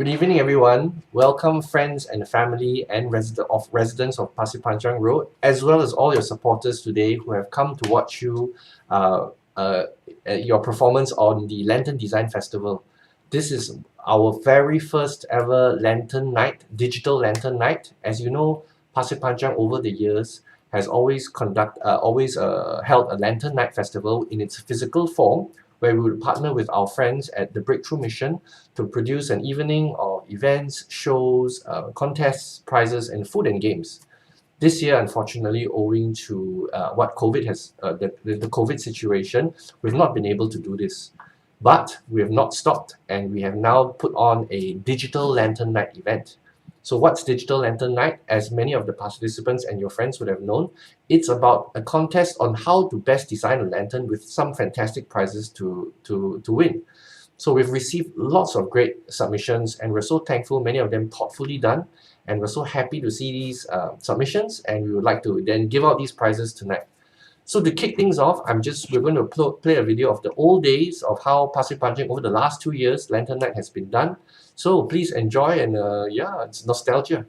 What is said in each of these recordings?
Good evening, everyone. Welcome, friends and family and residents of Pasir Panjang Road, as well as all your supporters today who have come to watch uh, uh, your performance on the Lantern Design Festival. This is our very first ever Lantern Night, digital Lantern Night. As you know, Pasir Panjang over the years has always held a Lantern Night Festival in its physical form, where we would partner with our friends at the Breakthrough Mission to produce an evening of events, shows, contests, prizes, and food and games. This year, unfortunately, owing to what COVID has, the COVID situation, we've not been able to do this. But we have not stopped, and we have now put on a digital Lantern Night event. So what's Digital Lantern Night? As many of the participants and your friends would have known, it's about a contest on how to best design a lantern with some fantastic prizes to win. So we've received lots of great submissions, and we're so thankful, many of them thoughtfully done, and we're so happy to see these submissions, and we would like to then give out these prizes tonight. So to kick things off, we're going to play a video of the old days of how Pasir Panjang over the last 2 years Lantern Night has been done. So please enjoy, and yeah, it's nostalgia.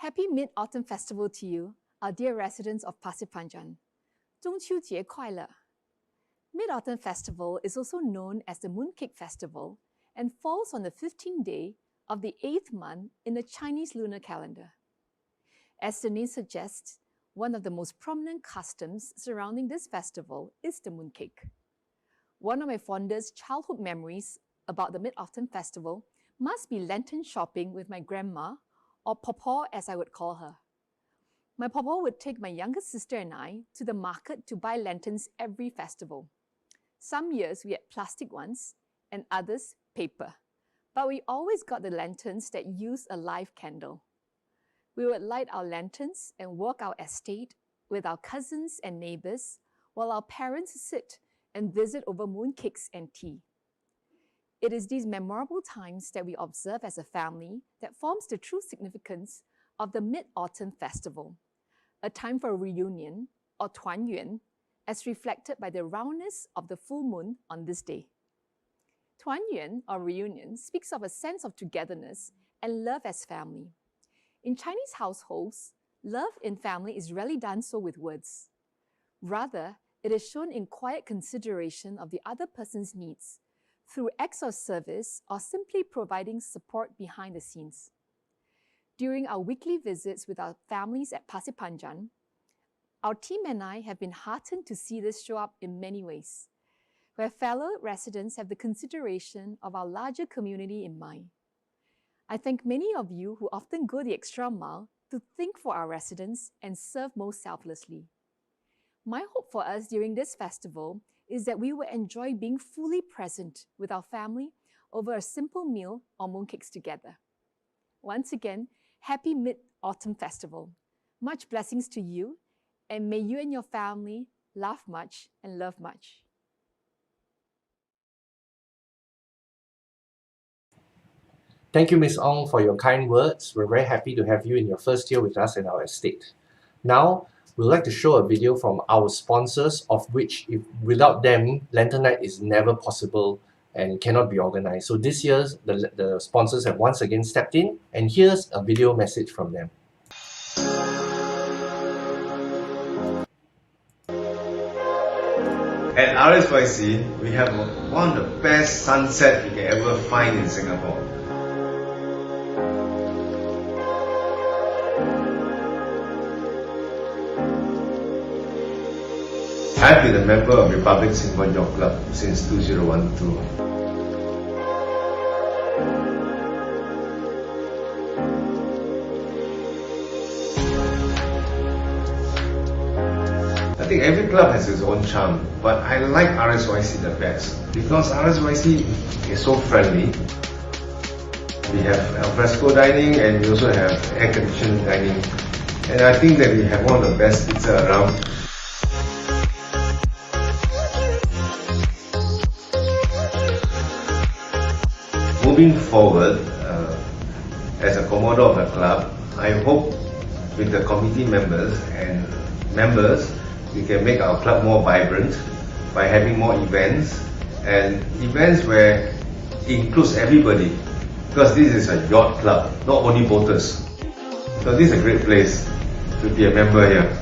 Happy Mid-Autumn Festival to you, our dear residents of Pasir Panjang. 中秋节快乐! Mid-Autumn Festival is also known as the Mooncake Festival and falls on the 15th day of the 8th month in the Chinese lunar calendar. As the name suggests, one of the most prominent customs surrounding this festival is the mooncake. One of my fondest childhood memories about the Mid-Autumn Festival must be lantern shopping with my grandma, or Pawpaw as I would call her. My Pawpaw would take my younger sister and I to the market to buy lanterns every festival. Some years we had plastic ones and others paper, but we always got the lanterns that used a live candle. We would light our lanterns and walk our estate with our cousins and neighbors while our parents sit and visit over mooncakes and tea. It is these memorable times that we observe as a family that forms the true significance of the Mid-Autumn Festival, a time for reunion, or 团圆, as reflected by the roundness of the full moon on this day. 团圆, or reunion, speaks of a sense of togetherness and love as family. In Chinese households, love in family is rarely done so with words. Rather, it is shown in quiet consideration of the other person's needs, through acts of service or simply providing support behind the scenes. During our weekly visits with our families at Pasir Panjang, our team and I have been heartened to see this show up in many ways, where fellow residents have the consideration of our larger community in mind. I thank many of you who often go the extra mile to think for our residents and serve most selflessly. My hope for us during this festival is that we will enjoy being fully present with our family over a simple meal or mooncakes together. Once again, happy Mid-Autumn Festival. Much blessings to you, and may you and your family laugh much and love much. Thank you, Ms. Ong, for your kind words. We're very happy to have you in your first year with us in our estate. Now, we'd like to show a video from our sponsors, of which without them, Lantern Night is never possible and cannot be organized. So this year, the sponsors have once again stepped in, and here's a video message from them. At RSYC, we have one of the best sunsets you can ever find in Singapore. I've been a member of Republic Singapore Yacht Club since 2012. I think every club has its own charm, but I like RSYC the best because RSYC is so friendly. We have alfresco dining and we also have air-conditioned dining, and I think that we have one of the best pizza around. Moving forward, as a commodore of the club, I hope with the committee members and members, we can make our club more vibrant by having more events, and events where it includes everybody, because this is a yacht club, not only boaters. So this is a great place to be a member here.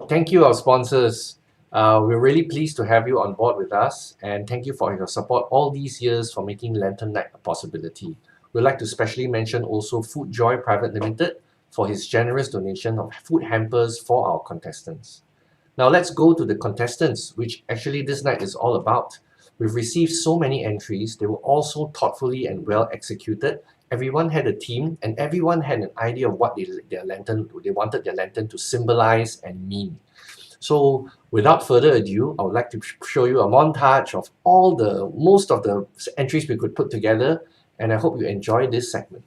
Thank you, our sponsors. We're really pleased to have you on board with us, and thank you for your support all these years for making Lantern Night a possibility. We'd like to specially mention also Food Joy Private Limited for his generous donation of food hampers for our contestants. Now let's go to the contestants, which actually this night is all about. We've received so many entries. They were all so thoughtfully and well executed. Everyone had a theme, and everyone had an idea of what they wanted their lantern to symbolize and mean. So without further ado, I would like to show you a montage of most of the entries we could put together, and I hope you enjoy this segment.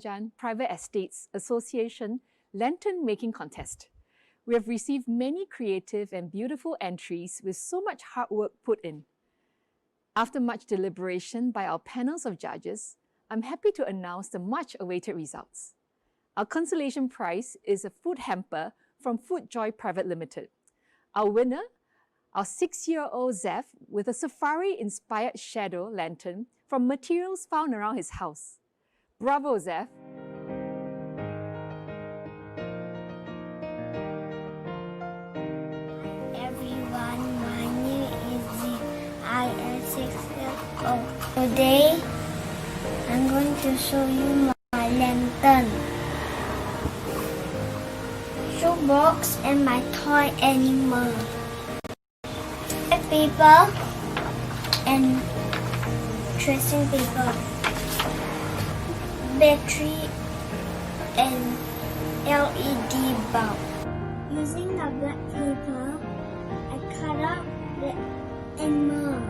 Pasiphanjan Private Estates Association Lantern Making Contest. We have received many creative and beautiful entries with so much hard work put in. After much deliberation by our panels of judges, I'm happy to announce the much-awaited results. Our consolation prize is a food hamper from Food Joy Private Limited. Our winner, our 6-year-old Zeph with a safari-inspired shadow lantern from materials found around his house. Bravo, Zeph! Everyone, my name is Zee. I am 6 years old. Today, I'm going to show you my lantern, shoebox, and my toy animal. Paper and tracing paper, battery and LED bulb. Using the black paper, I cut out the animal.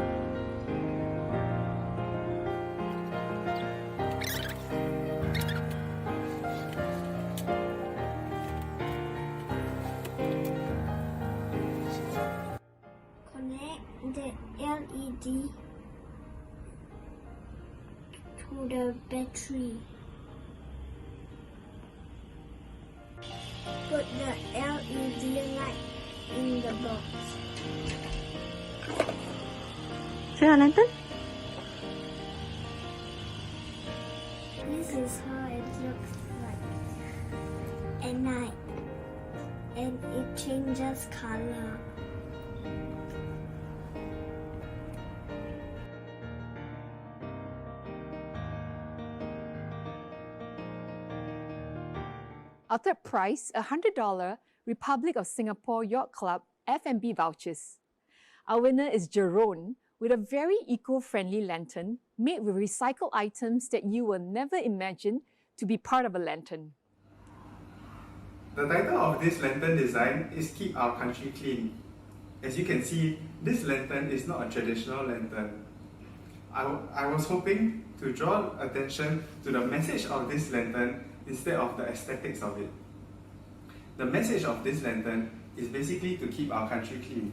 Connect the LED to the battery. Put the LED light in the box. Show your lantern. This is how it looks like at night, and it changes color. Our third prize, a $100 Republic of Singapore Yacht Club F&B vouchers. Our winner is Jerome with a very eco-friendly lantern made with recycled items that you will never imagine to be part of a lantern. The title of this lantern design is Keep Our Country Clean. As you can see, this lantern is not a traditional lantern. I was hoping to draw attention to the message of this lantern instead of the aesthetics of it. The message of this lantern is basically to keep our country clean.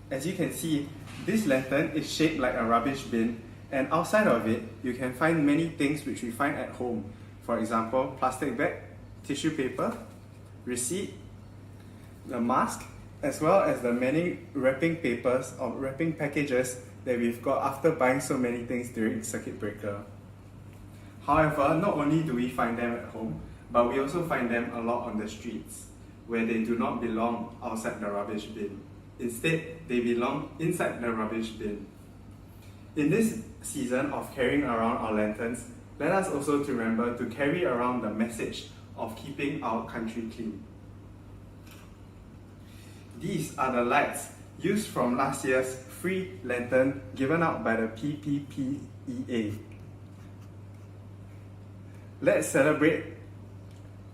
As you can see, this lantern is shaped like a rubbish bin, and outside of it, you can find many things which we find at home. For example, plastic bag, tissue paper, receipt, the mask, as well as the many wrapping papers or wrapping packages that we've got after buying so many things during circuit breaker. However, not only do we find them at home, but we also find them a lot on the streets, where they do not belong outside the rubbish bin. Instead, they belong inside the rubbish bin. In this season of carrying around our lanterns, let us also to remember to carry around the message of keeping our country clean. These are the lights used from last year's free lantern given out by the PPPEA. Let's celebrate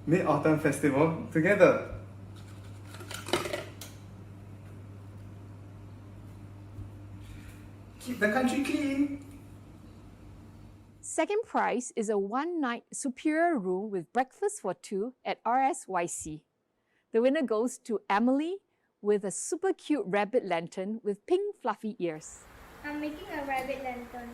Mid-Autumn Festival together. Keep the country clean. Second prize is a one-night superior room with breakfast for two at RSYC. The winner goes to Emily with a super cute rabbit lantern with pink fluffy ears. I'm making a rabbit lantern.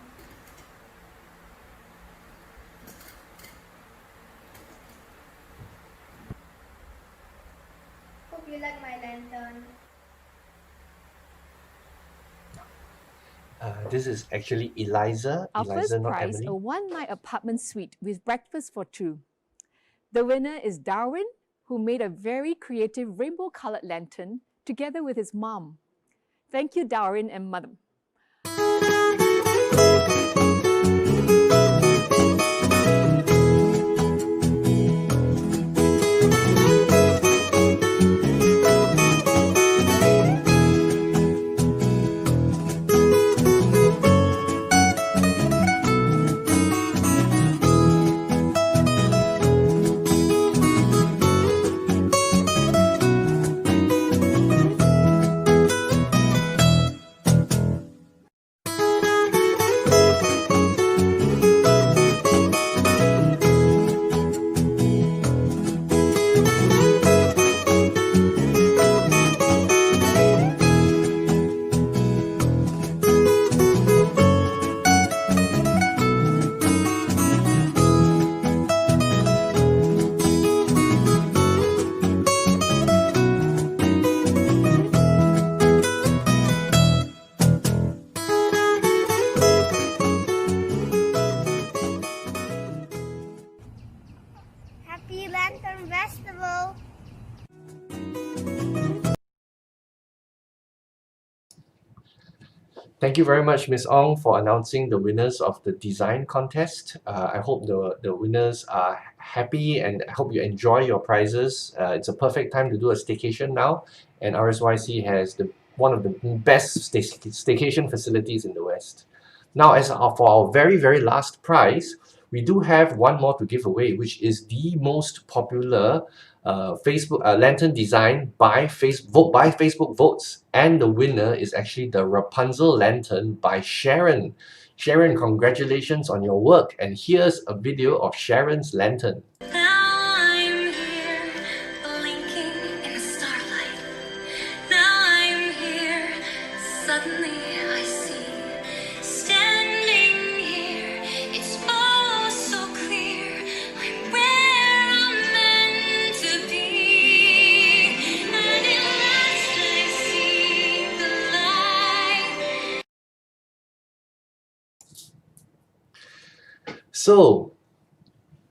Hope you like my lantern. This is actually Eliza. Our Eliza, first not prize, Emily. a one-night apartment suite with breakfast for two. The winner is Darwin, who made a very creative rainbow-colored lantern together with his mom. Thank you, Darwin and Mother. Thank you very much, Ms. Ong, for announcing the winners of the design contest. I hope the winners are happy and I hope you enjoy your prizes. It's a perfect time to do a staycation now, and RSYC has one of the best staycation facilities in the West. Now, for our very, very last prize, we do have one more to give away, which is the most popular Facebook lantern design by Facebook votes, and the winner is actually the Rapunzel lantern by Sharon. Sharon, congratulations on your work, and here's a video of Sharon's lantern. Now I'm here, blinking in the starlight. Now I'm here, suddenly I see. Standing here, it's all so clear. I'm where I'm meant to be. And at last I see the light. So,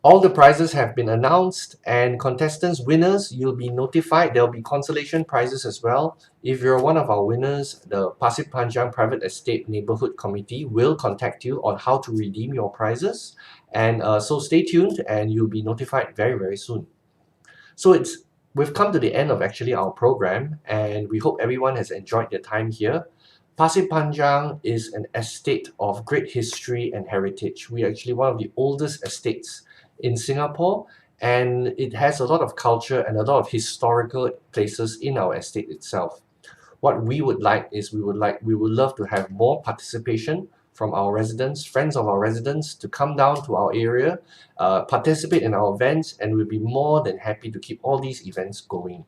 all the prizes have been announced, and contestants winners, you'll be notified. There'll be consolation prizes as well. If you're one of our winners, the Pasir Panjang Private Estate Neighbourhood Committee will contact you on how to redeem your prizes. And so stay tuned and you'll be notified very, very soon. So we've come to the end of actually our program, and we hope everyone has enjoyed their time here. Pasir Panjang is an estate of great history and heritage. We are actually one of the oldest estates in Singapore, and it has a lot of culture and a lot of historical places in our estate itself. What we would like is we would love to have more participation from our residents, friends of our residents, to come down to our area, participate in our events, and we'll be more than happy to keep all these events going.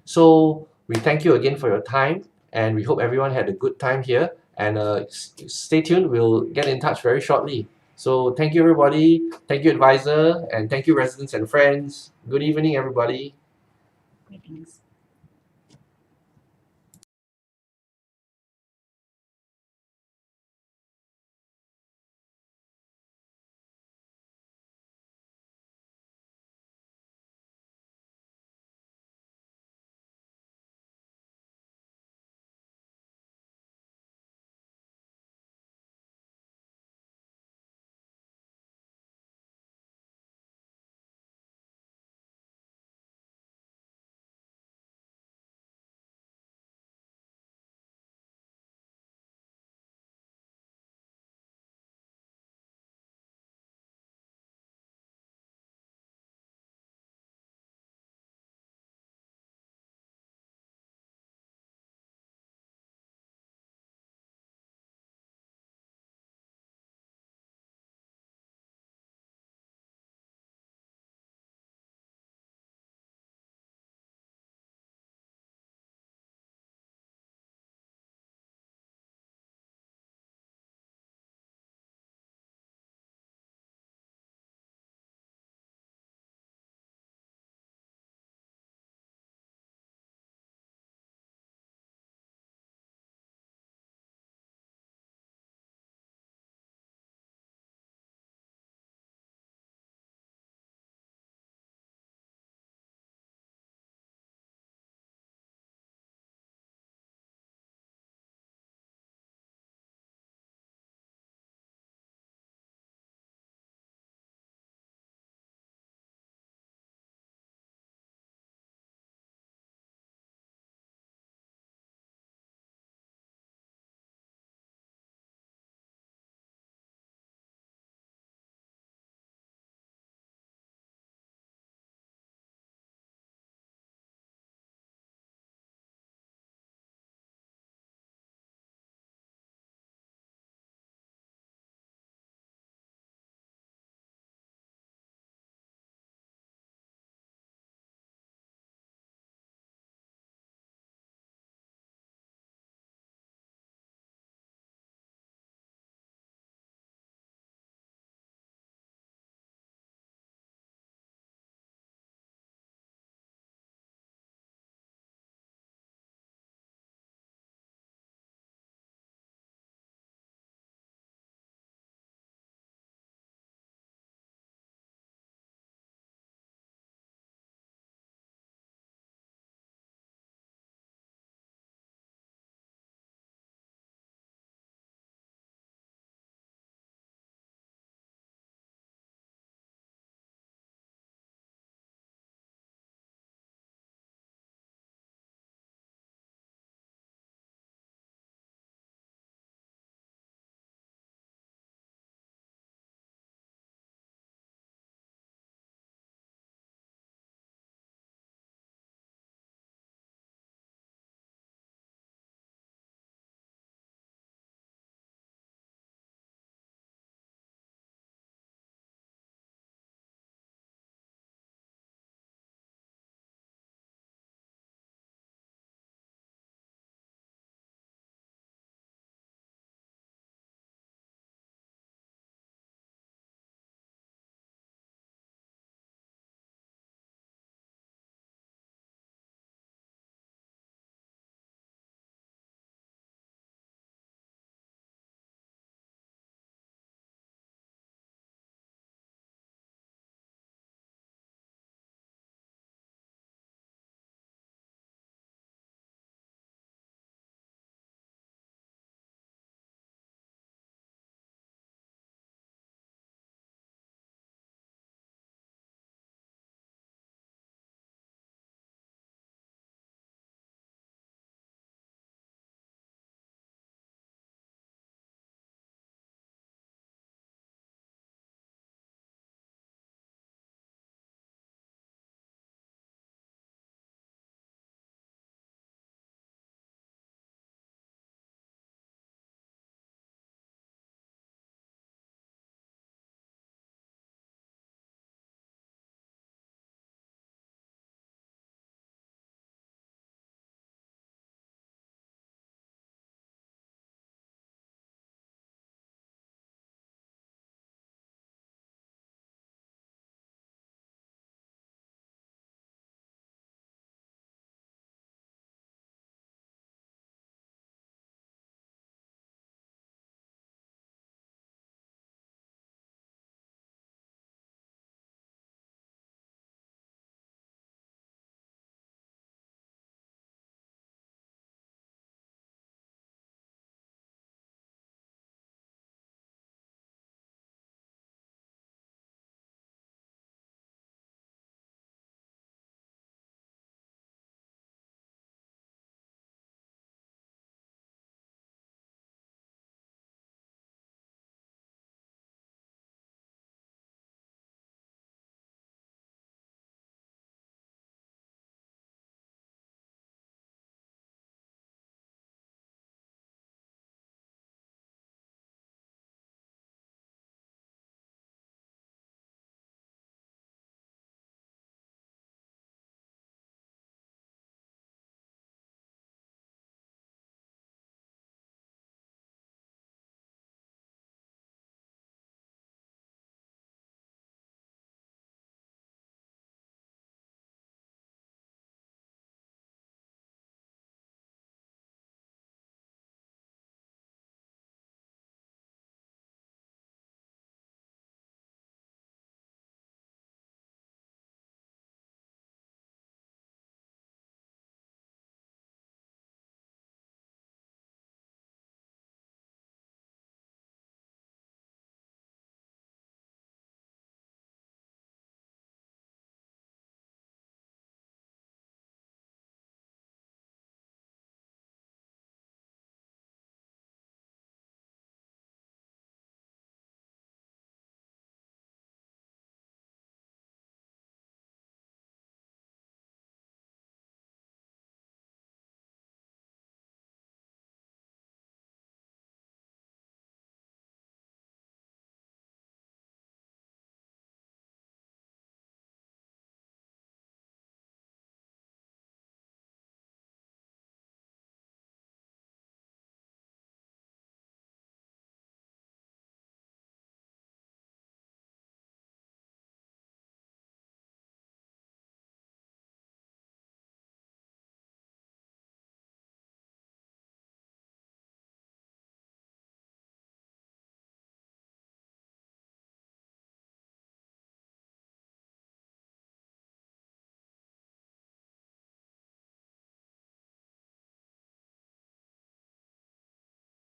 So we thank you again for your time, and we hope everyone had a good time here, and stay tuned, we'll get in touch very shortly. So thank you everybody, thank you advisor, and thank you residents and friends. Good evening everybody. Greetings.